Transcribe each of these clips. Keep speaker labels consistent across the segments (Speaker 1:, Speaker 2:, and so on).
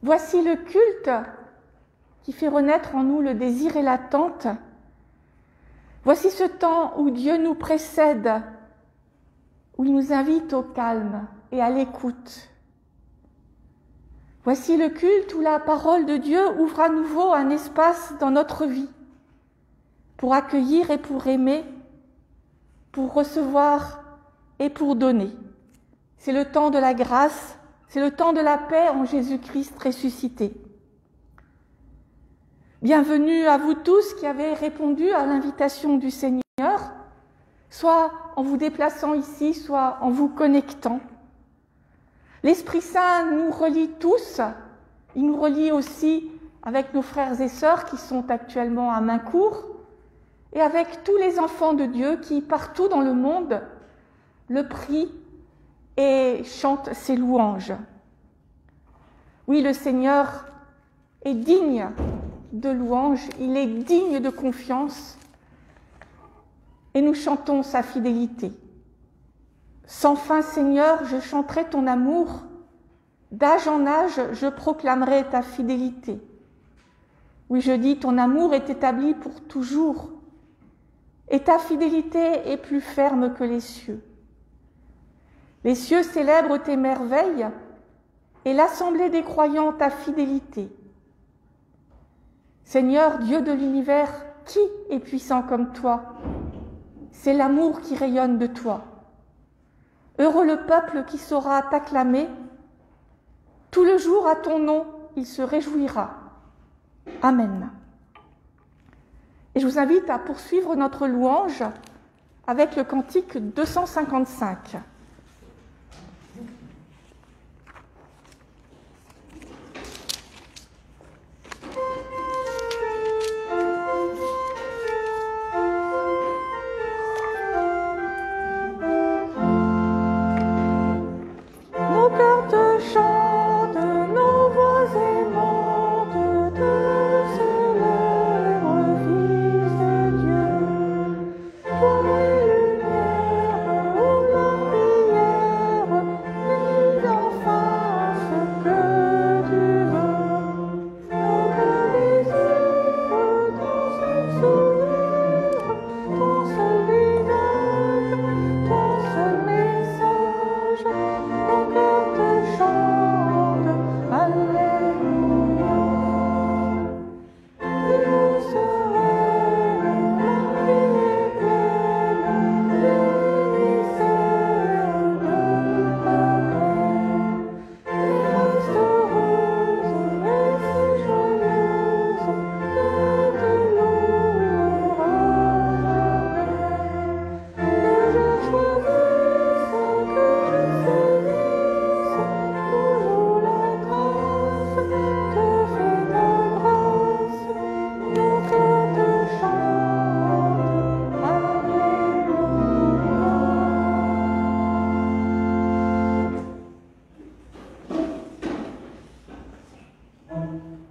Speaker 1: Voici le culte qui fait renaître en nous le désir et l'attente. Voici ce temps où Dieu nous précède, où il nous invite au calme et à l'écoute. Voici le culte où la parole de Dieu ouvre à nouveau un espace dans notre vie pour accueillir et pour aimer, pour recevoir et pour donner. C'est le temps de la grâce, c'est le temps de la paix en Jésus-Christ ressuscité. Bienvenue à vous tous qui avez répondu à l'invitation du Seigneur, soit en vous déplaçant ici, soit en vous connectant. L'Esprit Saint nous relie tous, il nous relie aussi avec nos frères et sœurs qui sont actuellement à Maincourt et avec tous les enfants de Dieu qui, partout dans le monde, le prient et chantent ses louanges. Oui, le Seigneur est digne de louange, il est digne de confiance et nous chantons sa fidélité. Sans fin, Seigneur, je chanterai ton amour, d'âge en âge, je proclamerai ta fidélité. Oui, je dis, ton amour est établi pour toujours, et ta fidélité est plus ferme que les cieux. Les cieux célèbrent tes merveilles, et l'assemblée des croyants ta fidélité. Seigneur, Dieu de l'univers, qui est puissant comme toi? C'est l'amour qui rayonne de toi. Heureux le peuple qui saura t'acclamer. Tout le jour à ton nom, il se réjouira. Amen. Et je vous invite à poursuivre notre louange avec le cantique 255.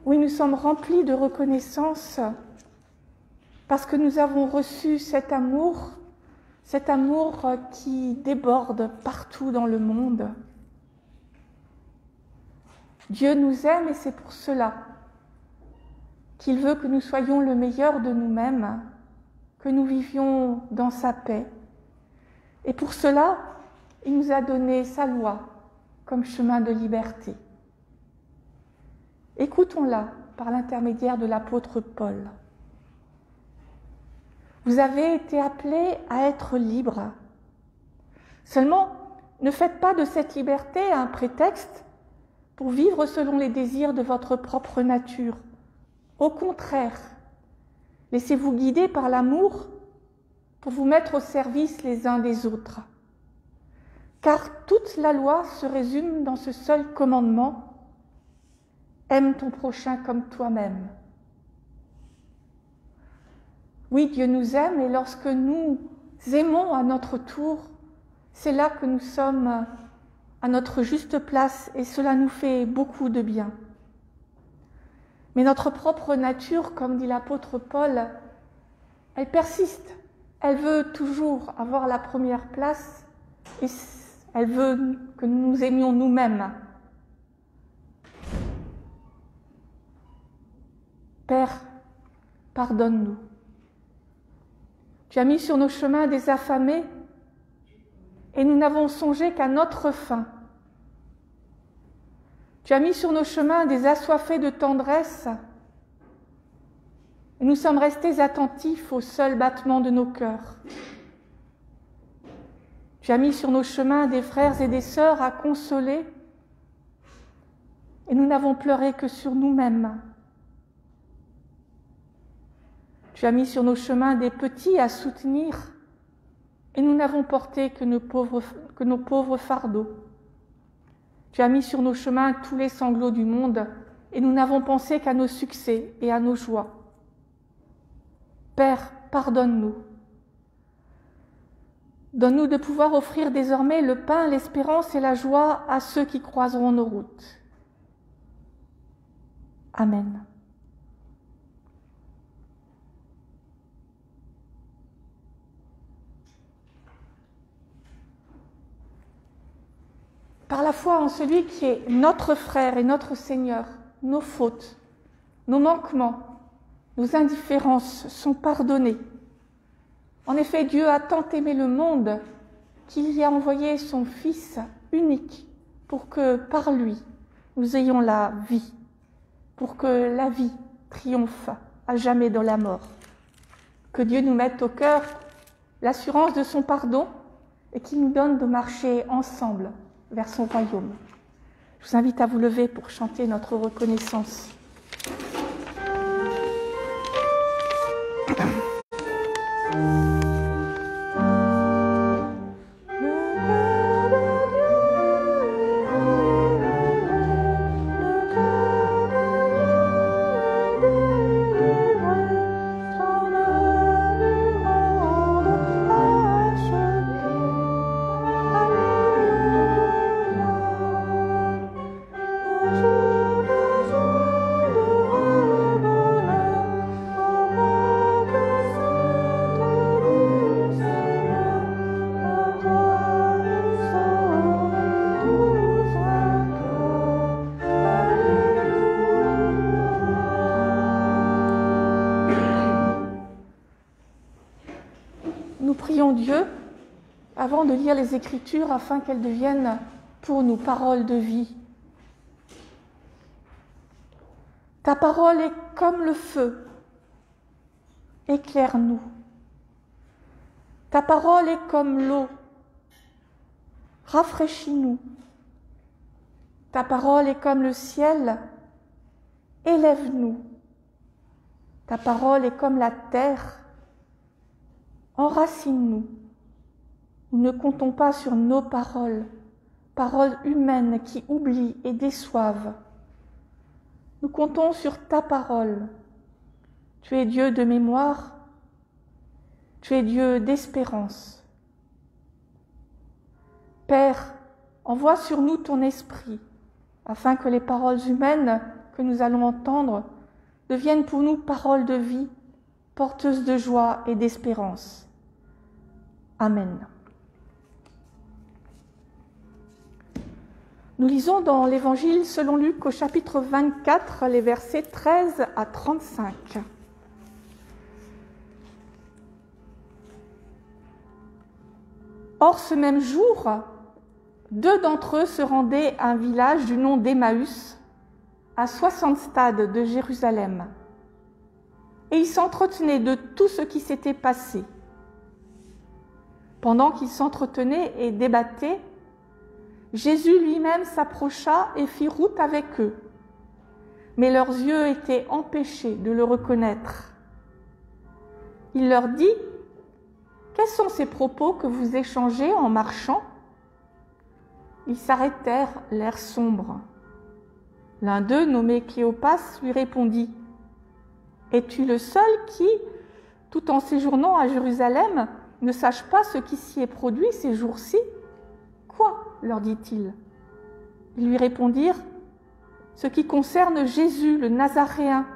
Speaker 1: Nous sommes remplis de reconnaissance parce que nous avons reçu cet amour qui déborde partout dans le monde. Dieu nous aime et c'est pour cela qu'il veut que nous soyons le meilleur de nous-mêmes, que nous vivions dans sa paix. Et pour cela, il nous a donné sa loi comme chemin de liberté. Écoutons-la par l'intermédiaire de l'apôtre Paul. Vous avez été appelés à être libres. Seulement, ne faites pas de cette liberté un prétexte pour vivre selon les désirs de votre propre nature. Au contraire, laissez-vous guider par l'amour pour vous mettre au service les uns des autres. Car toute la loi se résume dans ce seul commandement: aime ton prochain comme toi-même. Oui, Dieu nous aime et lorsque nous aimons à notre tour, c'est là que nous sommes à notre juste place et cela nous fait beaucoup de bien. Mais notre propre nature, comme dit l'apôtre Paul, elle persiste. Elle veut toujours avoir la première place et elle veut que nous nous aimions nous-mêmes. Père, pardonne-nous. Tu as mis sur nos chemins des affamés et nous n'avons songé qu'à notre faim. Tu as mis sur nos chemins des assoiffés de tendresse et nous sommes restés attentifs au seul battement de nos cœurs. Tu as mis sur nos chemins des frères et des sœurs à consoler et nous n'avons pleuré que sur nous-mêmes. Tu as mis sur nos chemins des petits à soutenir et nous n'avons porté que nos pauvres fardeaux. Tu as mis sur nos chemins tous les sanglots du monde et nous n'avons pensé qu'à nos succès et à nos joies. Père, pardonne-nous. Donne-nous de pouvoir offrir désormais le pain, l'espérance et la joie à ceux qui croiseront nos routes. Amen. Par la foi en celui qui est notre frère et notre Seigneur, nos fautes, nos manquements, nos indifférences sont pardonnées. En effet, Dieu a tant aimé le monde qu'il y a envoyé son Fils unique pour que par lui, nous ayons la vie, pour que la vie triomphe à jamais dans la mort. Que Dieu nous mette au cœur l'assurance de son pardon et qu'il nous donne de marcher ensemble vers son royaume. Je vous invite à vous lever pour chanter notre reconnaissance. Nous prions Dieu avant de lire les Écritures afin qu'elles deviennent pour nous paroles de vie. Ta parole est comme le feu, éclaire-nous. Ta parole est comme l'eau, rafraîchis-nous. Ta parole est comme le ciel, élève-nous. Ta parole est comme la terre, enracine-nous. Nous ne comptons pas sur nos paroles, paroles humaines qui oublient et déçoivent. Nous comptons sur ta parole. Tu es Dieu de mémoire, tu es Dieu d'espérance. Père, envoie sur nous ton esprit, afin que les paroles humaines que nous allons entendre deviennent pour nous paroles de vie, porteuses de joie et d'espérance. Amen. Nous lisons dans l'Évangile selon Luc au chapitre 24, les versets 13 à 35. Or, ce même jour, 2 d'entre eux se rendaient à un village du nom d'Emmaüs, à 60 stades de Jérusalem. Et ils s'entretenaient de tout ce qui s'était passé. Pendant qu'ils s'entretenaient et débattaient, Jésus lui-même s'approcha et fit route avec eux. Mais leurs yeux étaient empêchés de le reconnaître. Il leur dit : « Quels sont ces propos que vous échangez en marchant ?» Ils s'arrêtèrent, l'air sombre. L'un d'eux, nommé Cléopas, lui répondit : « Es-tu le seul qui, tout en séjournant à Jérusalem, ne sache pas ce qui s'y est produit ces jours-ci ? » « Quoi ?» leur dit-il. Ils lui répondirent : « Ce qui concerne Jésus, le Nazaréen,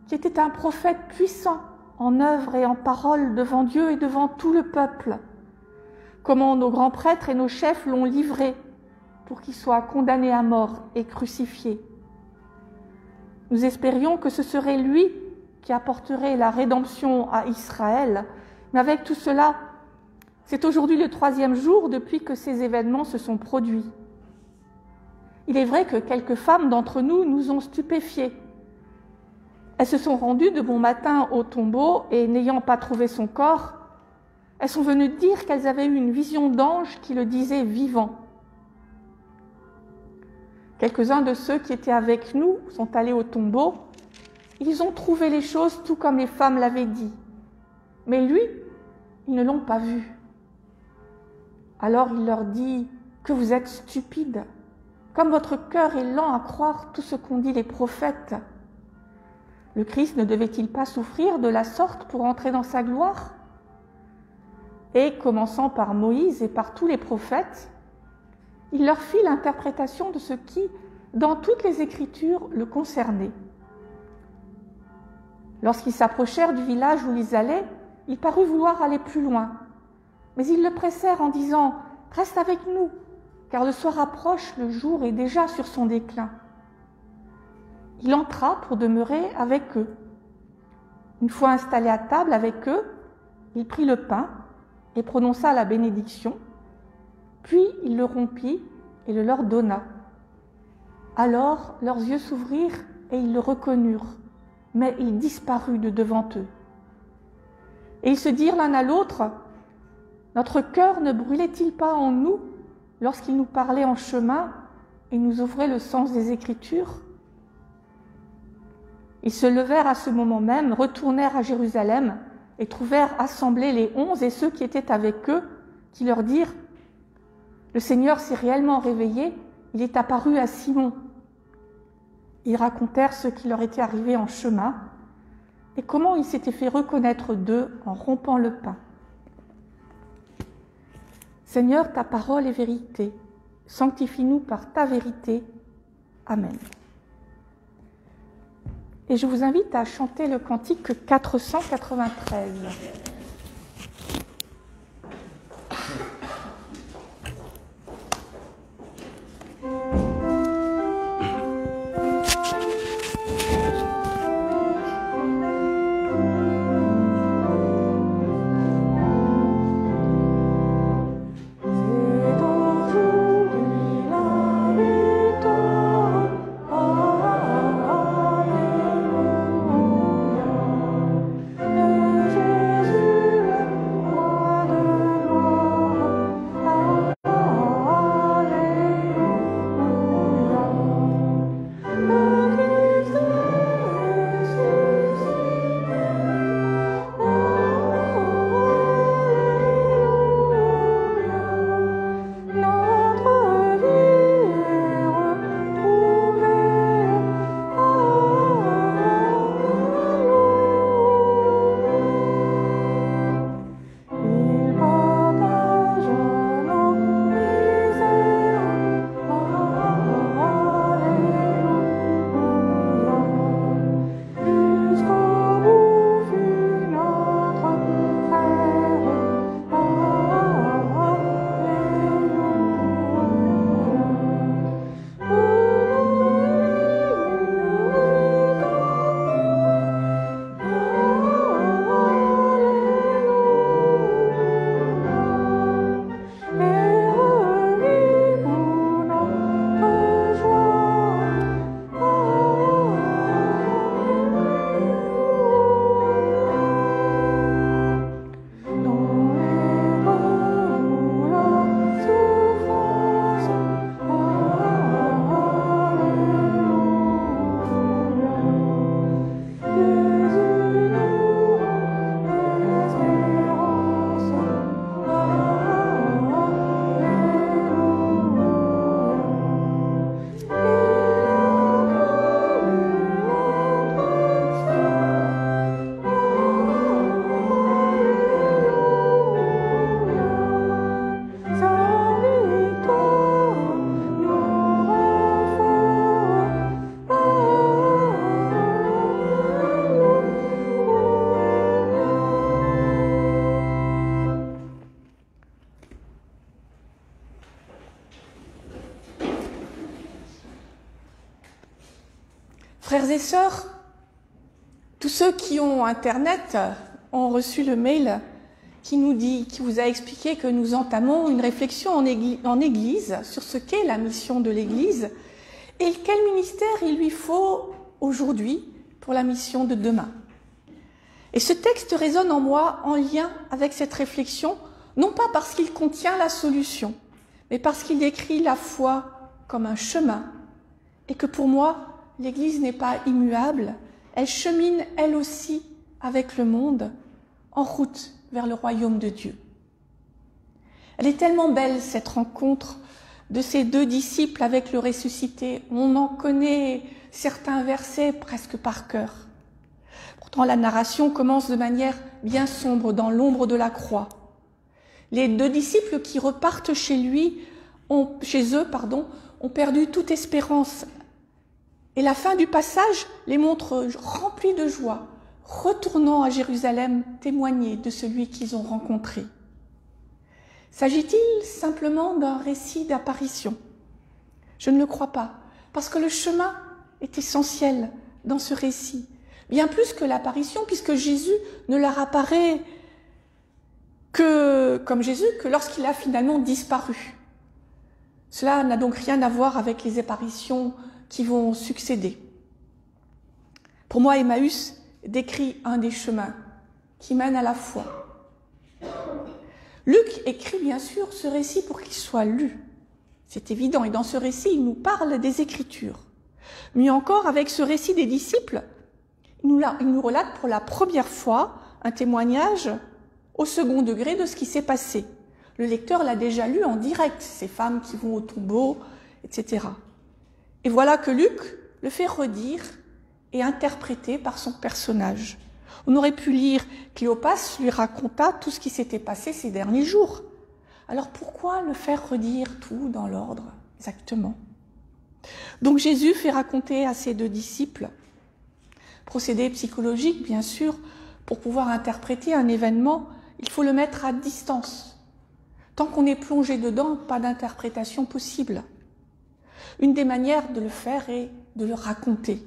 Speaker 1: qui était un prophète puissant en œuvre et en parole devant Dieu et devant tout le peuple. Comment nos grands prêtres et nos chefs l'ont livré pour qu'il soit condamné à mort et crucifié. Nous espérions que ce serait lui qui apporterait la rédemption à Israël. Mais avec tout cela, c'est aujourd'hui le 3e jour depuis que ces événements se sont produits. Il est vrai que quelques femmes d'entre nous nous ont stupéfiés. Elles se sont rendues de bon matin au tombeau et n'ayant pas trouvé son corps, elles sont venues dire qu'elles avaient eu une vision d'ange qui le disait vivant. Quelques-uns de ceux qui étaient avec nous sont allés au tombeau. Ils ont trouvé les choses tout comme les femmes l'avaient dit. Mais lui, ils ne l'ont pas vu. Alors il leur dit que vous êtes stupides, comme votre cœur est lent à croire tout ce qu'ont dit les prophètes. Le Christ ne devait-il pas souffrir de la sorte pour entrer dans sa gloire? Et commençant par Moïse et par tous les prophètes, il leur fit l'interprétation de ce qui, dans toutes les Écritures, le concernait. Lorsqu'ils s'approchèrent du village où ils allaient, il parut vouloir aller plus loin. Mais ils le pressèrent en disant « Reste avec nous, car le soir approche, le jour est déjà sur son déclin. » Il entra pour demeurer avec eux. Une fois installé à table avec eux, il prit le pain et prononça la bénédiction, puis il le rompit et le leur donna. Alors leurs yeux s'ouvrirent et ils le reconnurent, mais il disparut de devant eux. Et ils se dirent l'un à l'autre, « Notre cœur ne brûlait-il pas en nous lorsqu'il nous parlait en chemin et nous ouvrait le sens des Écritures ?» Ils se levèrent à ce moment même, retournèrent à Jérusalem et trouvèrent assemblés les 11 et ceux qui étaient avec eux, qui leur dirent « Le Seigneur s'est réellement réveillé, il est apparu à Simon. » Ils racontèrent ce qui leur était arrivé en chemin et comment il s'était fait reconnaître d'eux en rompant le pain. Seigneur, ta parole est vérité. Sanctifie-nous par ta vérité. Amen. Et je vous invite à chanter le cantique 493.
Speaker 2: Jésus
Speaker 1: Frères et sœurs, tous ceux qui ont Internet ont reçu le mail qui vous a expliqué que nous entamons une réflexion en Église sur ce qu'est la mission de l'Église et quel ministère il lui faut aujourd'hui pour la mission de demain. Et ce texte résonne en moi en lien avec cette réflexion, non pas parce qu'il contient la solution, mais parce qu'il décrit la foi comme un chemin, et que pour moi, l'Église n'est pas immuable, elle chemine elle aussi avec le monde, en route vers le royaume de Dieu. Elle est tellement belle, cette rencontre de ces deux disciples avec le ressuscité. On en connaît certains versets presque par cœur. Pourtant, la narration commence de manière bien sombre, dans l'ombre de la croix. Les deux disciples qui repartent chez eux, ont perdu toute espérance. Et la fin du passage les montre remplis de joie, retournant à Jérusalem témoigner de celui qu'ils ont rencontré. S'agit-il simplement d'un récit d'apparition? Je ne le crois pas, parce que le chemin est essentiel dans ce récit, bien plus que l'apparition, puisque Jésus ne leur apparaît comme Jésus que lorsqu'il a finalement disparu. Cela n'a donc rien à voir avec les apparitions qui vont succéder. Pour moi, Emmaüs décrit un des chemins qui mènent à la foi. Luc écrit bien sûr ce récit pour qu'il soit lu. C'est évident, et dans ce récit, il nous parle des Écritures. Mieux encore, avec ce récit des disciples, il nous relate pour la première fois un témoignage au second degré de ce qui s'est passé. Le lecteur l'a déjà lu en direct, ces femmes qui vont au tombeau, etc. Et voilà que Luc le fait redire et interpréter par son personnage. On aurait pu lire Cléopas lui raconta tout ce qui s'était passé ces derniers jours. Alors pourquoi le faire redire tout dans l'ordre exactement? Donc Jésus fait raconter à ses deux disciples, procédé psychologique bien sûr, pour pouvoir interpréter un événement, il faut le mettre à distance. Tant qu'on est plongé dedans, pas d'interprétation possible. Une des manières de le faire est de le raconter.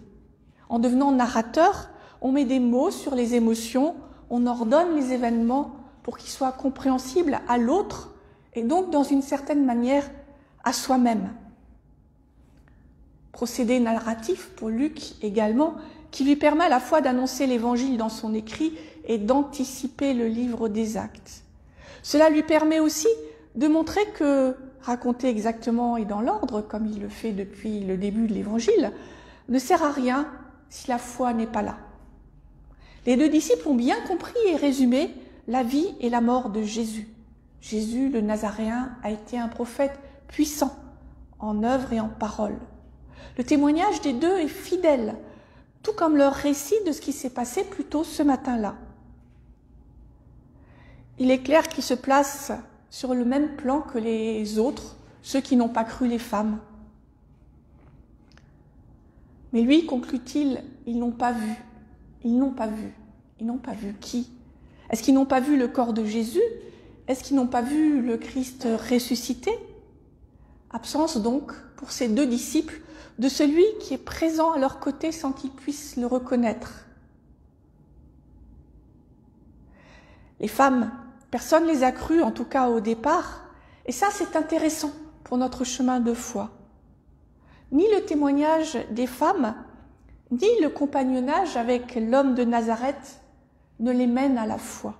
Speaker 1: En devenant narrateur, on met des mots sur les émotions, on ordonne les événements pour qu'ils soient compréhensibles à l'autre et donc dans une certaine manière à soi-même. Procédé narratif pour Luc également, qui lui permet à la fois d'annoncer l'évangile dans son écrit et d'anticiper le livre des Actes. Cela lui permet aussi de montrer que raconter exactement et dans l'ordre, comme il le fait depuis le début de l'évangile, ne sert à rien si la foi n'est pas là. Les deux disciples ont bien compris et résumé la vie et la mort de Jésus. Jésus, le Nazaréen, a été un prophète puissant en œuvre et en parole. Le témoignage des deux est fidèle, tout comme leur récit de ce qui s'est passé plus tôt ce matin-là. Il est clair qu'ils se placent sur le même plan que les autres, ceux qui n'ont pas cru les femmes. Mais lui, conclut-il, ils n'ont pas vu. Ils n'ont pas vu. Ils n'ont pas vu qui? Est-ce qu'ils n'ont pas vu le corps de Jésus? Est-ce qu'ils n'ont pas vu le Christ ressuscité? Absence donc, pour ces deux disciples, de celui qui est présent à leur côté sans qu'ils puissent le reconnaître. Les femmes, personne ne les a crues, en tout cas au départ, et ça c'est intéressant pour notre chemin de foi. Ni le témoignage des femmes, ni le compagnonnage avec l'homme de Nazareth ne les mènent à la foi.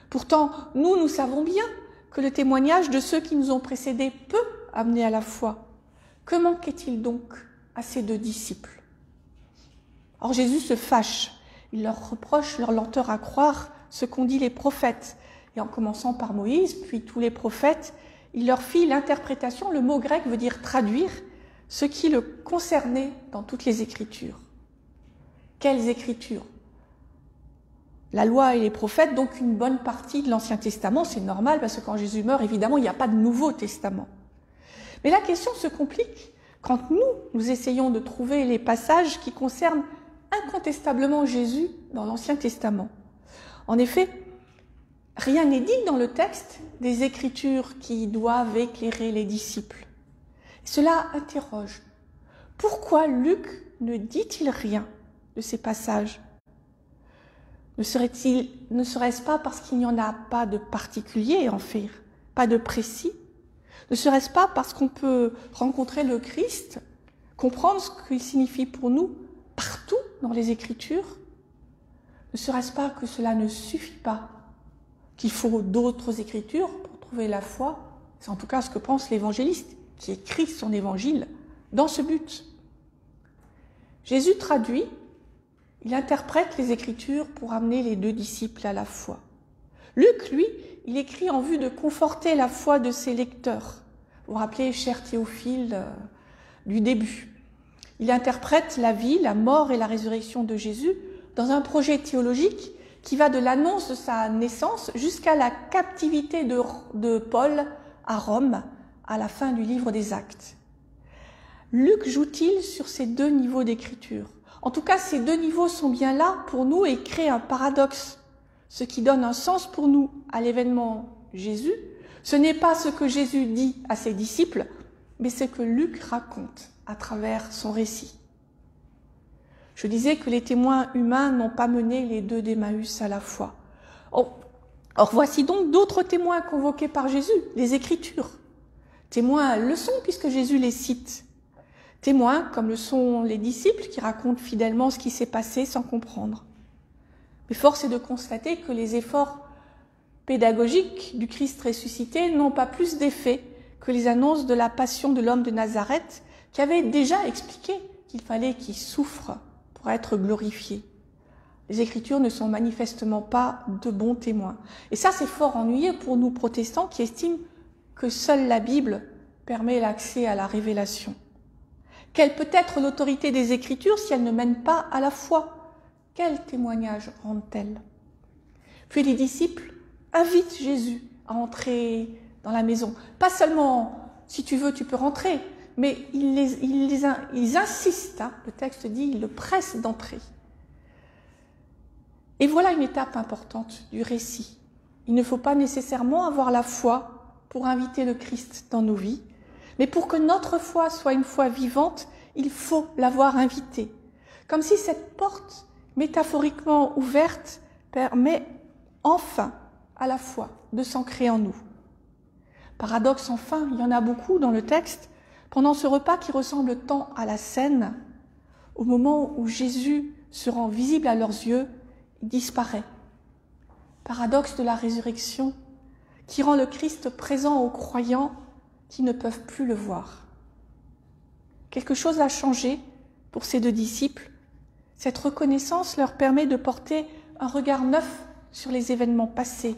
Speaker 1: Pourtant, nous savons bien que le témoignage de ceux qui nous ont précédés peut amener à la foi. Que manquait-il donc à ces deux disciples? Or Jésus se fâche, il leur reproche leur lenteur à croire ce qu'ont dit les prophètes. Et en commençant par Moïse, puis tous les prophètes, il leur fit l'interprétation, le mot grec veut dire traduire, ce qui le concernait dans toutes les Écritures. Quelles Écritures? La loi et les prophètes, donc une bonne partie de l'Ancien Testament, c'est normal parce que quand Jésus meurt, évidemment, il n'y a pas de Nouveau Testament. Mais la question se complique quand nous essayons de trouver les passages qui concernent incontestablement Jésus dans l'Ancien Testament. En effet, rien n'est dit dans le texte des Écritures qui doivent éclairer les disciples. Cela interroge. Pourquoi Luc ne dit-il rien de ces passages? Ne serait-ce pas parce qu'il n'y en a pas de particulier en fait, pas de précis? Ne serait-ce pas parce qu'on peut rencontrer le Christ, comprendre ce qu'il signifie pour nous partout dans les Écritures? Ne serait-ce pas que cela ne suffit pas, qu'il faut d'autres Écritures pour trouver la foi? C'est en tout cas ce que pense l'évangéliste, qui écrit son évangile dans ce but. Jésus traduit, il interprète les Écritures pour amener les deux disciples à la foi. Luc, lui, il écrit en vue de conforter la foi de ses lecteurs. Vous vous rappelez, cher Théophile, du début. Il interprète la vie, la mort et la résurrection de Jésus dans un projet théologique qui va de l'annonce de sa naissance jusqu'à la captivité de Paul à Rome à la fin du livre des Actes. Luc joue-t-il sur ces deux niveaux d'écriture? En tout cas, ces deux niveaux sont bien là pour nous et créent un paradoxe. Ce qui donne un sens pour nous à l'événement Jésus, ce n'est pas ce que Jésus dit à ses disciples, mais ce que Luc raconte à travers son récit. Je disais que les témoins humains n'ont pas mené les deux d'Emmaüs à la fois. Or voici donc d'autres témoins convoqués par Jésus, les Écritures. Témoins le sont puisque Jésus les cite. Témoins comme le sont les disciples qui racontent fidèlement ce qui s'est passé sans comprendre. Mais force est de constater que les efforts pédagogiques du Christ ressuscité n'ont pas plus d'effet que les annonces de la passion de l'homme de Nazareth qui avait déjà expliqué qu'il fallait qu'il souffre pour être glorifié. Les Écritures ne sont manifestement pas de bons témoins. Et ça, c'est fort ennuyeux pour nous protestants qui estiment que seule la Bible permet l'accès à la révélation. Quelle peut être l'autorité des Écritures si elles ne mènent pas à la foi? Quel témoignage rendent-elles? Puis les disciples invitent Jésus à entrer dans la maison. Pas seulement, si tu veux, tu peux rentrer, mais ils insistent, le texte dit, ils le pressent d'entrer. Et voilà une étape importante du récit. Il ne faut pas nécessairement avoir la foi pour inviter le Christ dans nos vies, mais pour que notre foi soit une foi vivante, il faut l'avoir invité. Comme si cette porte métaphoriquement ouverte permet enfin à la foi de s'ancrer en nous. Paradoxe enfin, il y en a beaucoup dans le texte, pendant ce repas qui ressemble tant à la scène, au moment où Jésus se rend visible à leurs yeux, il disparaît. Paradoxe de la résurrection qui rend le Christ présent aux croyants qui ne peuvent plus le voir. Quelque chose a changé pour ces deux disciples. Cette reconnaissance leur permet de porter un regard neuf sur les événements passés,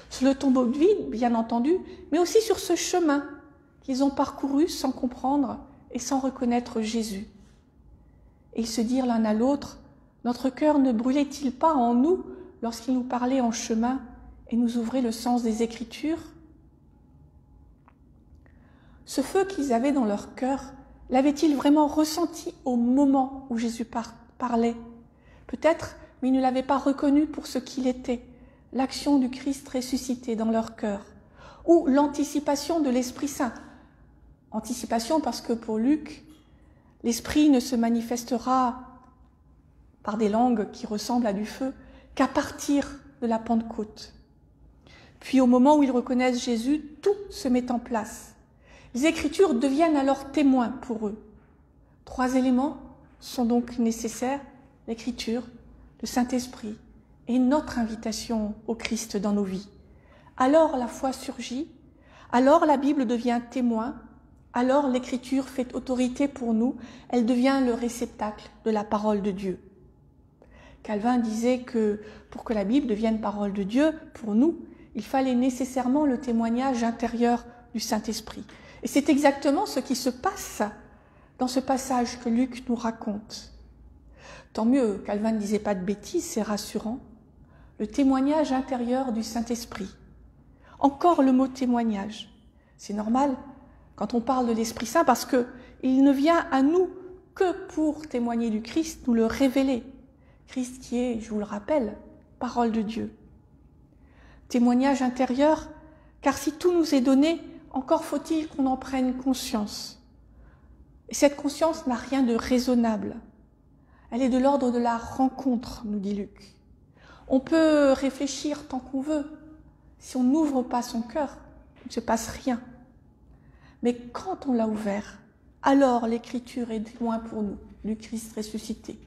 Speaker 1: sur le tombeau de vide, bien entendu, mais aussi sur ce chemin qu'ils ont parcouru sans comprendre et sans reconnaître Jésus. Et ils se dirent l'un à l'autre, notre cœur ne brûlait-il pas en nous lorsqu'il nous parlait en chemin et nous ouvrait le sens des Écritures? Ce feu qu'ils avaient dans leur cœur, l'avaient-ils vraiment ressenti au moment où Jésus parlait? Peut-être, mais ils ne l'avaient pas reconnu pour ce qu'il était, l'action du Christ ressuscité dans leur cœur, ou l'anticipation de l'Esprit Saint. Anticipation parce que pour Luc, l'Esprit ne se manifestera par des langues qui ressemblent à du feu qu'à partir de la Pentecôte. Puis au moment où ils reconnaissent Jésus, tout se met en place. Les Écritures deviennent alors témoins pour eux. 3 éléments sont donc nécessaires, l'Écriture, le Saint-Esprit et notre invitation au Christ dans nos vies. Alors la foi surgit, alors la Bible devient témoin, alors l'Écriture fait autorité pour nous, elle devient le réceptacle de la parole de Dieu. Calvin disait que pour que la Bible devienne parole de Dieu, pour nous, il fallait nécessairement le témoignage intérieur du Saint-Esprit. Et c'est exactement ce qui se passe dans ce passage que Luc nous raconte. Tant mieux, Calvin ne disait pas de bêtises, c'est rassurant. Le témoignage intérieur du Saint-Esprit. Encore le mot témoignage. C'est normal quand on parle de l'Esprit Saint parce qu'il ne vient à nous que pour témoigner du Christ, nous le révéler. Christ qui est, je vous le rappelle, parole de Dieu. Témoignage intérieur, car si tout nous est donné, encore faut-il qu'on en prenne conscience. Et cette conscience n'a rien de raisonnable. Elle est de l'ordre de la rencontre, nous dit Luc. On peut réfléchir tant qu'on veut. Si on n'ouvre pas son cœur, il ne se passe rien. Mais quand on l'a ouvert, alors l'Écriture est témoin pour nous du Christ ressuscité.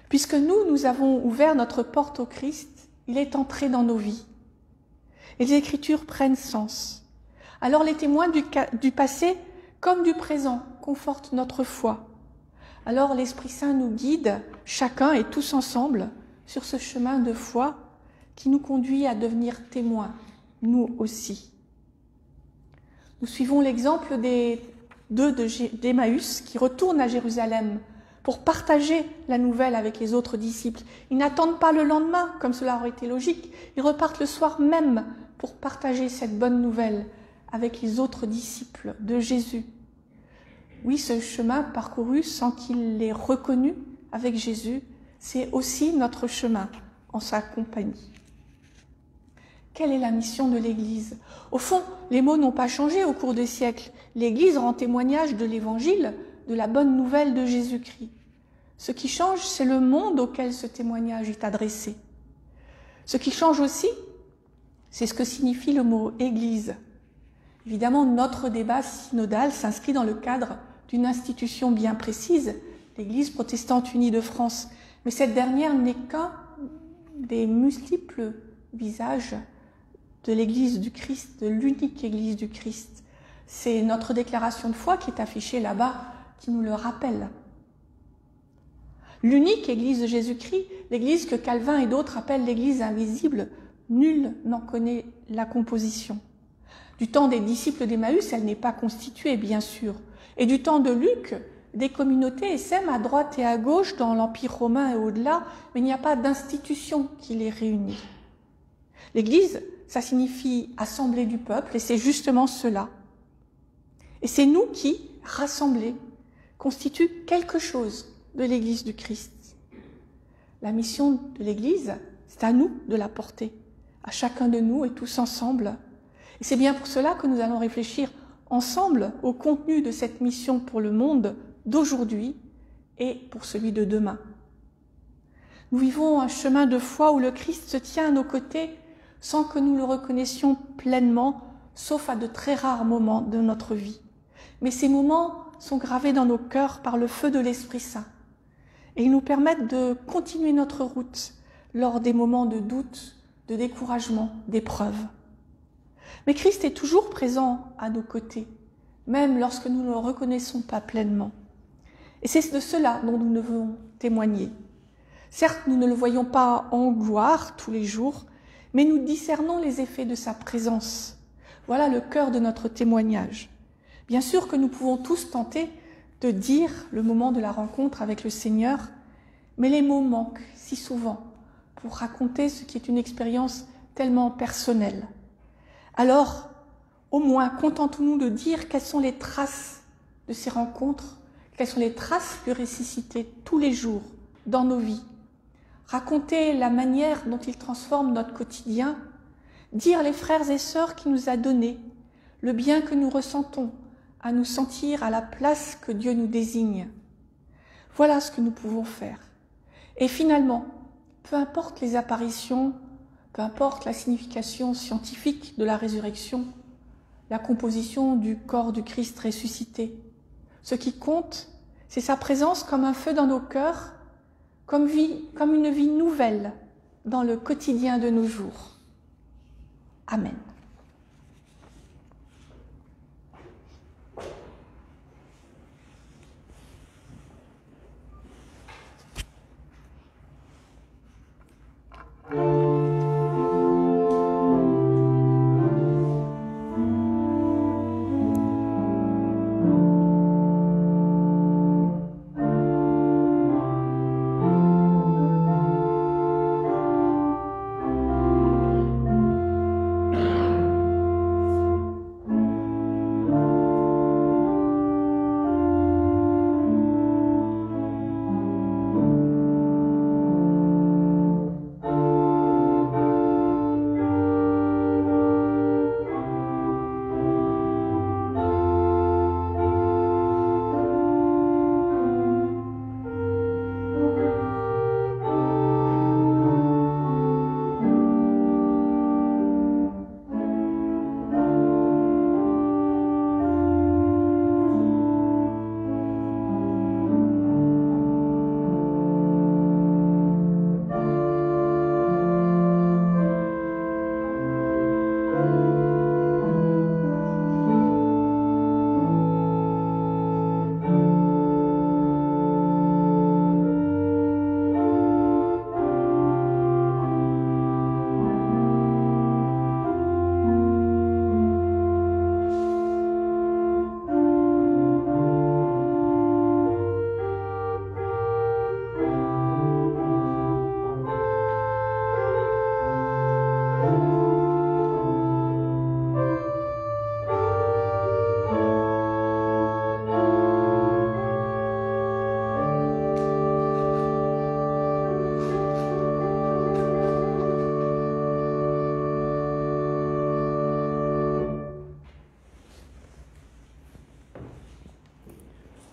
Speaker 1: Puisque nous avons ouvert notre porte au Christ, il est entré dans nos vies. Et les Écritures prennent sens. Alors les témoins du passé comme du présent confortent notre foi. Alors l'Esprit Saint nous guide, chacun et tous ensemble, sur ce chemin de foi qui nous conduit à devenir témoins, nous aussi. Nous suivons l'exemple des deux d'Emmaüs qui retournent à Jérusalem pour partager la nouvelle avec les autres disciples. Ils n'attendent pas le lendemain, comme cela aurait été logique. Ils repartent le soir même pour partager cette bonne nouvelle avec les autres disciples de Jésus. Oui, ce chemin parcouru sans qu'il l'ait reconnu avec Jésus, c'est aussi notre chemin en sa compagnie. Quelle est la mission de l'Église? Au fond, les mots n'ont pas changé au cours des siècles. L'Église rend témoignage de l'Évangile, de la bonne nouvelle de Jésus-Christ. Ce qui change, c'est le monde auquel ce témoignage est adressé. Ce qui change aussi, c'est ce que signifie le mot « Église ». Évidemment, notre débat synodal s'inscrit dans le cadre d'une institution bien précise, l'Église protestante unie de France. Mais cette dernière n'est qu'un des multiples visages de l'Église du Christ, de l'unique Église du Christ. C'est notre déclaration de foi qui est affichée là-bas, qui nous le rappelle. L'unique Église de Jésus-Christ, l'Église que Calvin et d'autres appellent l'Église invisible, nul n'en connaît la composition. Du temps des disciples d'Emmaüs, elle n'est pas constituée, bien sûr. Et du temps de Luc, des communautés essaiment à droite et à gauche dans l'Empire romain et au-delà, mais il n'y a pas d'institution qui les réunit. L'Église, ça signifie assemblée du peuple, et c'est justement cela. Et c'est nous qui, rassemblés, constituent quelque chose de l'Église du Christ. La mission de l'Église, c'est à nous de la porter, à chacun de nous et tous ensemble. Et c'est bien pour cela que nous allons réfléchir ensemble au contenu de cette mission pour le monde d'aujourd'hui et pour celui de demain. Nous vivons un chemin de foi où le Christ se tient à nos côtés sans que nous le reconnaissions pleinement, sauf à de très rares moments de notre vie. Mais ces moments sont gravés dans nos cœurs par le feu de l'Esprit Saint. Et ils nous permettent de continuer notre route lors des moments de doute, de découragement, d'épreuve. Mais Christ est toujours présent à nos côtés, même lorsque nous ne le reconnaissons pas pleinement. Et c'est de cela dont nous devons témoigner. Certes, nous ne le voyons pas en gloire tous les jours, mais nous discernons les effets de sa présence. Voilà le cœur de notre témoignage. Bien sûr que nous pouvons tous tenter de dire le moment de la rencontre avec le Seigneur, mais les mots manquent si souvent pour raconter ce qui est une expérience tellement personnelle. Alors, au moins, contentons-nous de dire quelles sont les traces de ces rencontres, quelles sont les traces du ressuscité tous les jours dans nos vies. Raconter la manière dont il transforme notre quotidien, dire les frères et sœurs qu'il nous a donnés, le bien que nous ressentons à nous sentir à la place que Dieu nous désigne. Voilà ce que nous pouvons faire. Et finalement, peu importe les apparitions, peu importe la signification scientifique de la résurrection, la composition du corps du Christ ressuscité, ce qui compte, c'est sa présence comme un feu dans nos cœurs, comme une vie nouvelle dans le quotidien de nos jours. Amen.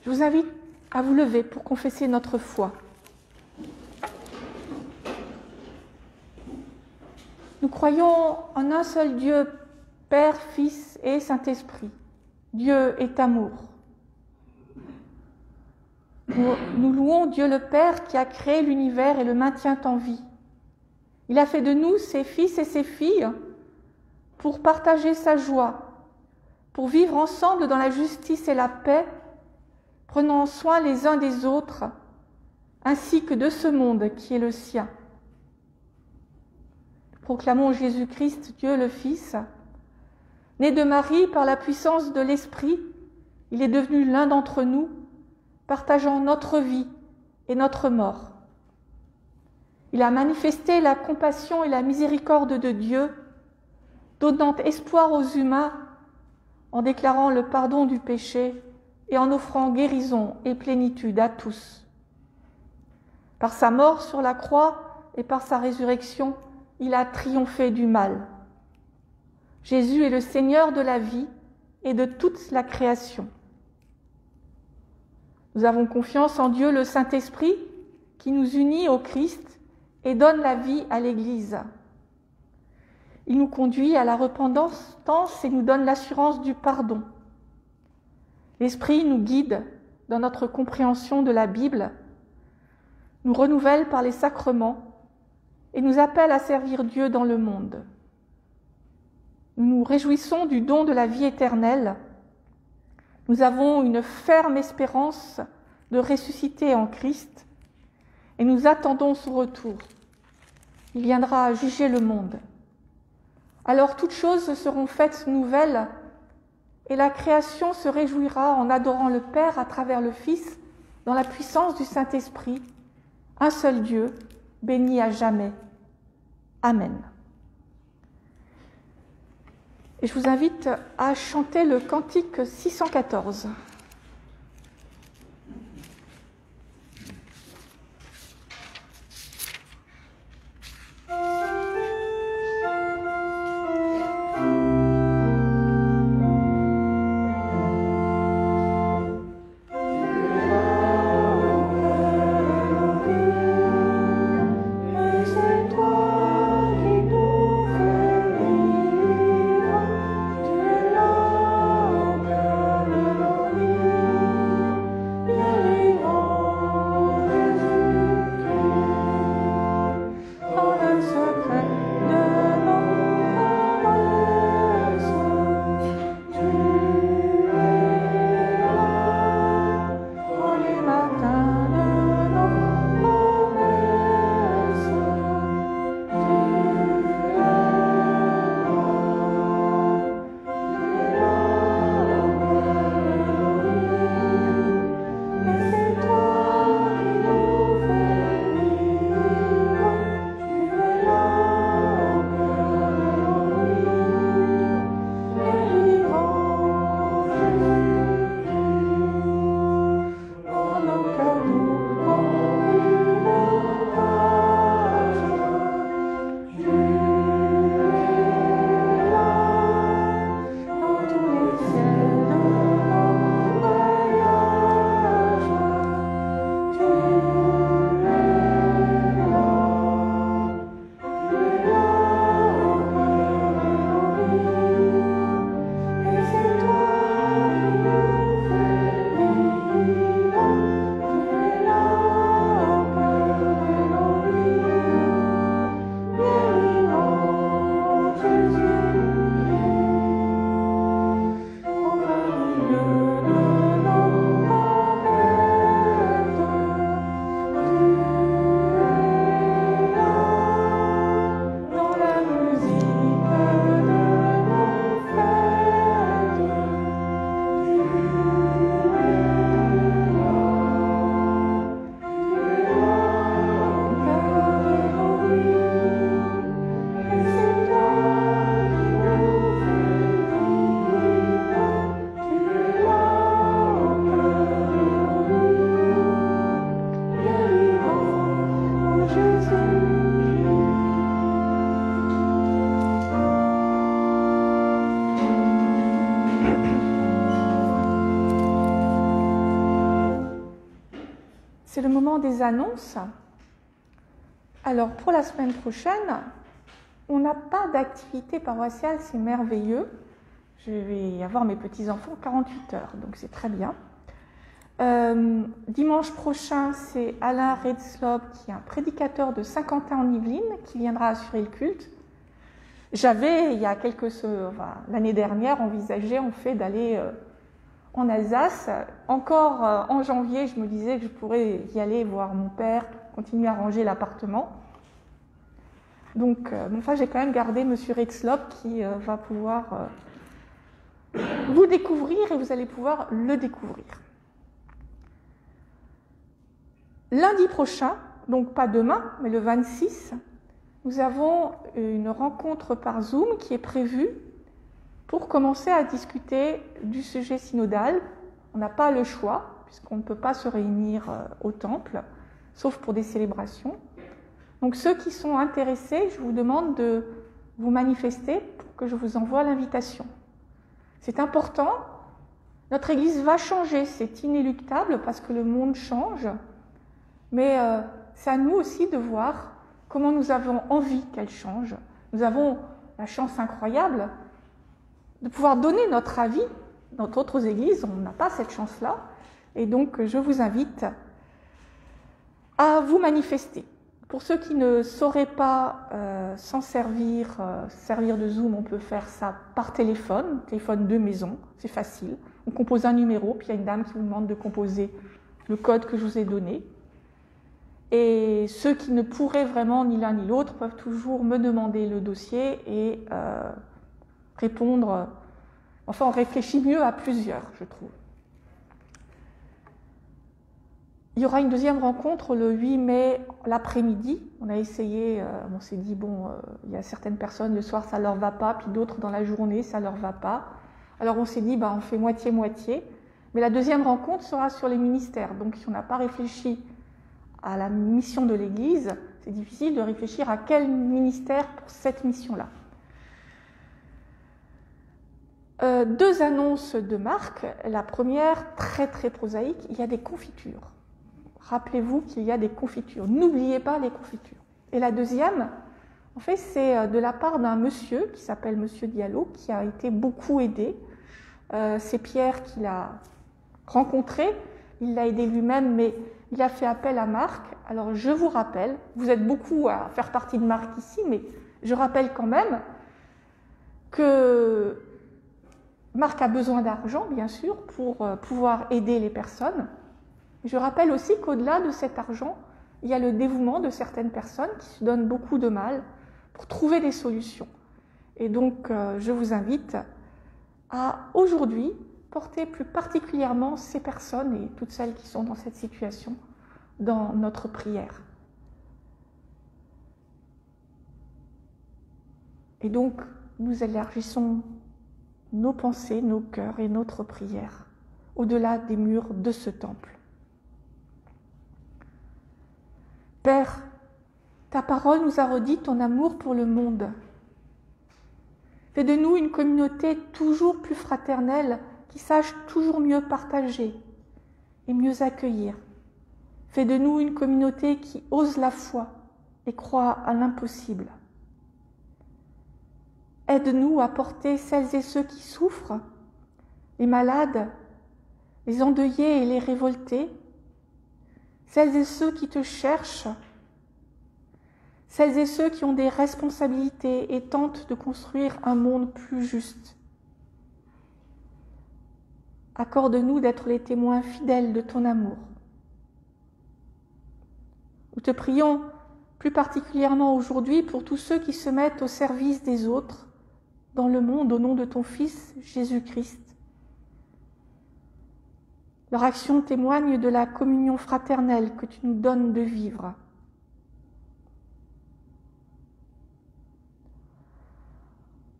Speaker 1: Je vous invite à vous lever pour confesser notre foi. Nous croyons en un seul Dieu, Père, Fils et Saint-Esprit. Dieu est amour. Nous louons Dieu le Père qui a créé l'univers et le maintient en vie. Il a fait de nous ses fils et ses filles pour partager sa joie, pour vivre ensemble dans la justice et la paix, prenant soin les uns des autres, ainsi que de ce monde qui est le sien. Proclamons Jésus-Christ, Dieu le Fils. Né de Marie par la puissance de l'Esprit, il est devenu l'un d'entre nous, partageant notre vie et notre mort. Il a manifesté la compassion et la miséricorde de Dieu, donnant espoir aux humains en déclarant le pardon du péché et en offrant guérison et plénitude à tous. Par sa mort sur la croix et par sa résurrection, il a triomphé du mal. Jésus est le Seigneur de la vie et de toute la création. Nous avons confiance en Dieu le Saint-Esprit qui nous unit au Christ et donne la vie à l'Église. Il nous conduit à la repentance et nous donne l'assurance du pardon. L'Esprit nous guide dans notre compréhension de la Bible, nous renouvelle par les sacrements et nous appelle à servir Dieu dans le monde. Nous nous réjouissons du don de la vie éternelle. Nous avons une ferme espérance de ressusciter en Christ et nous attendons son retour. Il viendra juger le monde. Alors toutes choses seront faites nouvelles et la création se réjouira en adorant le Père à travers le Fils dans la puissance du Saint-Esprit, un seul Dieu, béni à jamais. Amen. Et je vous invite à chanter le cantique 614.
Speaker 2: Tu es là,
Speaker 1: c'est le moment des annonces. Alors, pour la semaine prochaine, on n'a pas d'activité paroissiale, c'est merveilleux. Je vais avoir mes petits-enfants 48 heures, donc c'est très bien. Dimanche prochain, c'est Alain Redslob, qui est un prédicateur de Saint-Quentin en Yvelines, qui viendra assurer le culte. J'avais, il y a l'année dernière, envisagé en fait d'aller en Alsace. Encore en janvier, je me disais que je pourrais y aller voir mon père, continuer à ranger l'appartement. Donc, j'ai quand même gardé M. Redslob qui va pouvoir vous découvrir et vous allez pouvoir le découvrir. Lundi prochain, donc pas demain, mais le 26, nous avons une rencontre par Zoom qui est prévue pour commencer à discuter du sujet synodal. On n'a pas le choix, puisqu'on ne peut pas se réunir au temple, sauf pour des célébrations. Donc ceux qui sont intéressés, je vous demande de vous manifester pour que je vous envoie l'invitation. C'est important, notre Église va changer, c'est inéluctable parce que le monde change, mais c'est à nous aussi de voir comment nous avons envie qu'elle change. Nous avons la chance incroyable de pouvoir donner notre avis. Dans d'autres églises, on n'a pas cette chance-là. Et donc, je vous invite à vous manifester. Pour ceux qui ne sauraient pas s'en servir de Zoom, on peut faire ça par téléphone de maison, c'est facile. On compose un numéro, puis il y a une dame qui vous demande de composer le code que je vous ai donné. Et ceux qui ne pourraient vraiment ni l'un ni l'autre peuvent toujours me demander le dossier et répondre. Enfin, on réfléchit mieux à plusieurs, je trouve. Il y aura une deuxième rencontre le 8 mai l'après-midi. On a essayé, on s'est dit, il y a certaines personnes, le soir, ça ne leur va pas, puis d'autres, dans la journée, ça ne leur va pas. Alors, on s'est dit, on fait moitié-moitié. Mais la deuxième rencontre sera sur les ministères. Donc, si on n'a pas réfléchi à la mission de l'Église, c'est difficile de réfléchir à quel ministère pour cette mission-là. Deux annonces de Marc. La première, très très prosaïque, il y a des confitures. Rappelez-vous qu'il y a des confitures. N'oubliez pas les confitures. Et la deuxième, en fait, c'est de la part d'un monsieur qui s'appelle Monsieur Diallo, qui a été beaucoup aidé. C'est Pierre qui l'a rencontré. Il l'a aidé lui-même, mais il a fait appel à Marc. Alors, je vous rappelle, vous êtes beaucoup à faire partie de Marc ici, mais je rappelle quand même que Marc a besoin d'argent, bien sûr, pour pouvoir aider les personnes. Je rappelle aussi qu'au-delà de cet argent, il y a le dévouement de certaines personnes qui se donnent beaucoup de mal pour trouver des solutions. Et donc, je vous invite à aujourd'hui porter plus particulièrement ces personnes et toutes celles qui sont dans cette situation dans notre prière. Et donc, nous élargissons nos pensées, nos cœurs et notre prière au-delà des murs de ce temple. Père, ta parole nous a redit ton amour pour le monde. Fais de nous une communauté toujours plus fraternelle qui sache toujours mieux partager et mieux accueillir. Fais de nous une communauté qui ose la foi et croit à l'impossible. Aide-nous à porter celles et ceux qui souffrent, les malades, les endeuillés et les révoltés, celles et ceux qui te cherchent, celles et ceux qui ont des responsabilités et tentent de construire un monde plus juste. Accorde-nous d'être les témoins fidèles de ton amour. Nous te prions plus particulièrement aujourd'hui pour tous ceux qui se mettent au service des autres dans le monde au nom de ton Fils Jésus-Christ. Leur action témoigne de la communion fraternelle que tu nous donnes de vivre.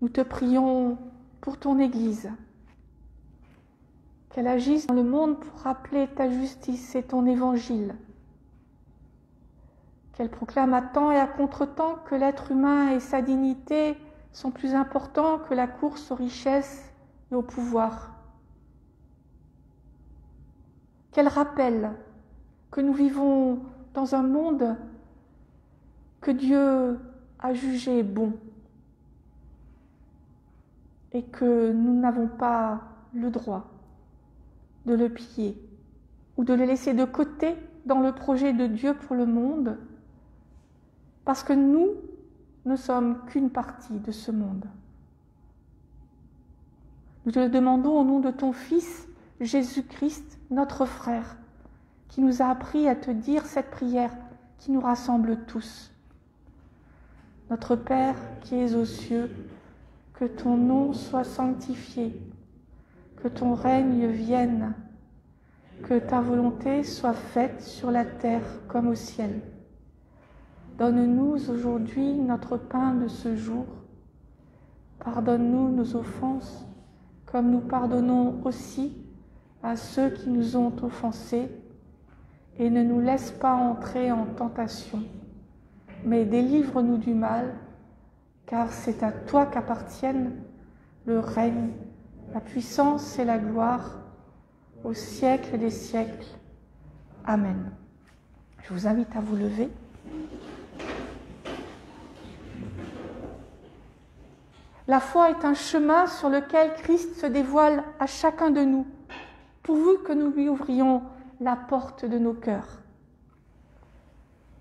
Speaker 1: Nous te prions pour ton Église, qu'elle agisse dans le monde pour rappeler ta justice et ton évangile, qu'elle proclame à temps et à contre-temps que l'être humain et sa dignité sont plus importants que la course aux richesses et au pouvoir. Qu'elle rappelle que nous vivons dans un monde que Dieu a jugé bon et que nous n'avons pas le droit de le piller ou de le laisser de côté dans le projet de Dieu pour le monde, parce que nous ne sommes qu'une partie de ce monde. Nous te le demandons au nom de ton Fils, Jésus-Christ, notre frère, qui nous a appris à te dire cette prière qui nous rassemble tous. Notre Père qui es aux cieux, que ton nom soit sanctifié, que ton règne vienne, que ta volonté soit faite sur la terre comme au ciel. Donne-nous aujourd'hui notre pain de ce jour. Pardonne-nous nos offenses, comme nous pardonnons aussi à ceux qui nous ont offensés, et ne nous laisse pas entrer en tentation, mais délivre-nous du mal, car c'est à toi qu'appartiennent le règne, la puissance et la gloire, au siècle des siècles. Amen. Je vous invite à vous lever. La foi est un chemin sur lequel Christ se dévoile à chacun de nous, pourvu que nous lui ouvrions la porte de nos cœurs.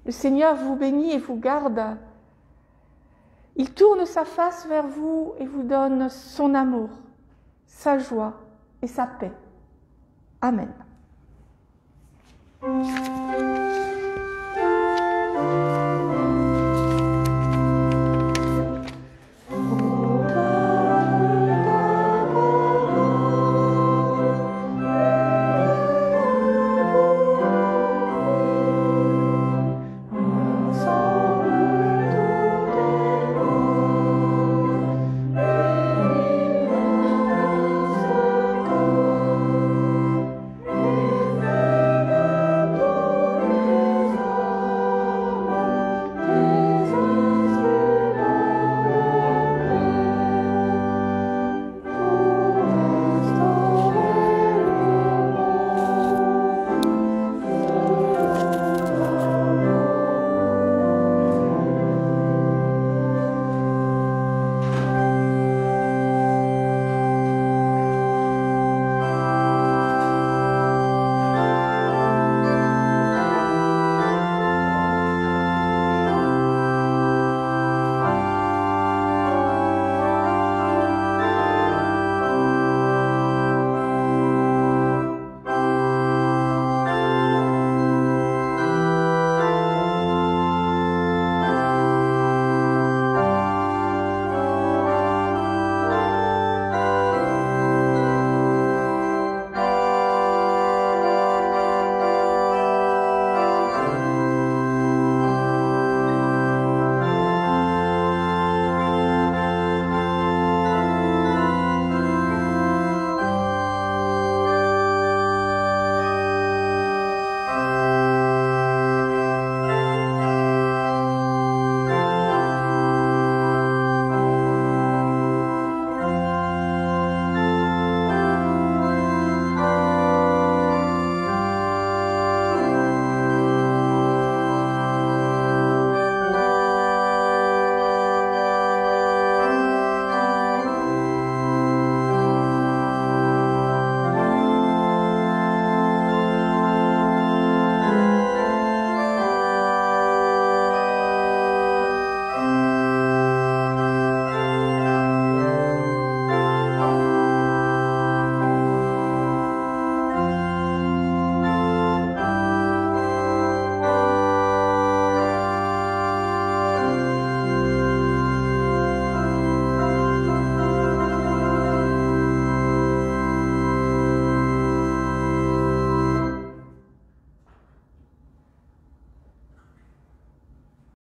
Speaker 1: Le Seigneur vous bénit et vous garde. Il tourne sa face vers vous et vous donne son amour, sa joie et sa paix. Amen.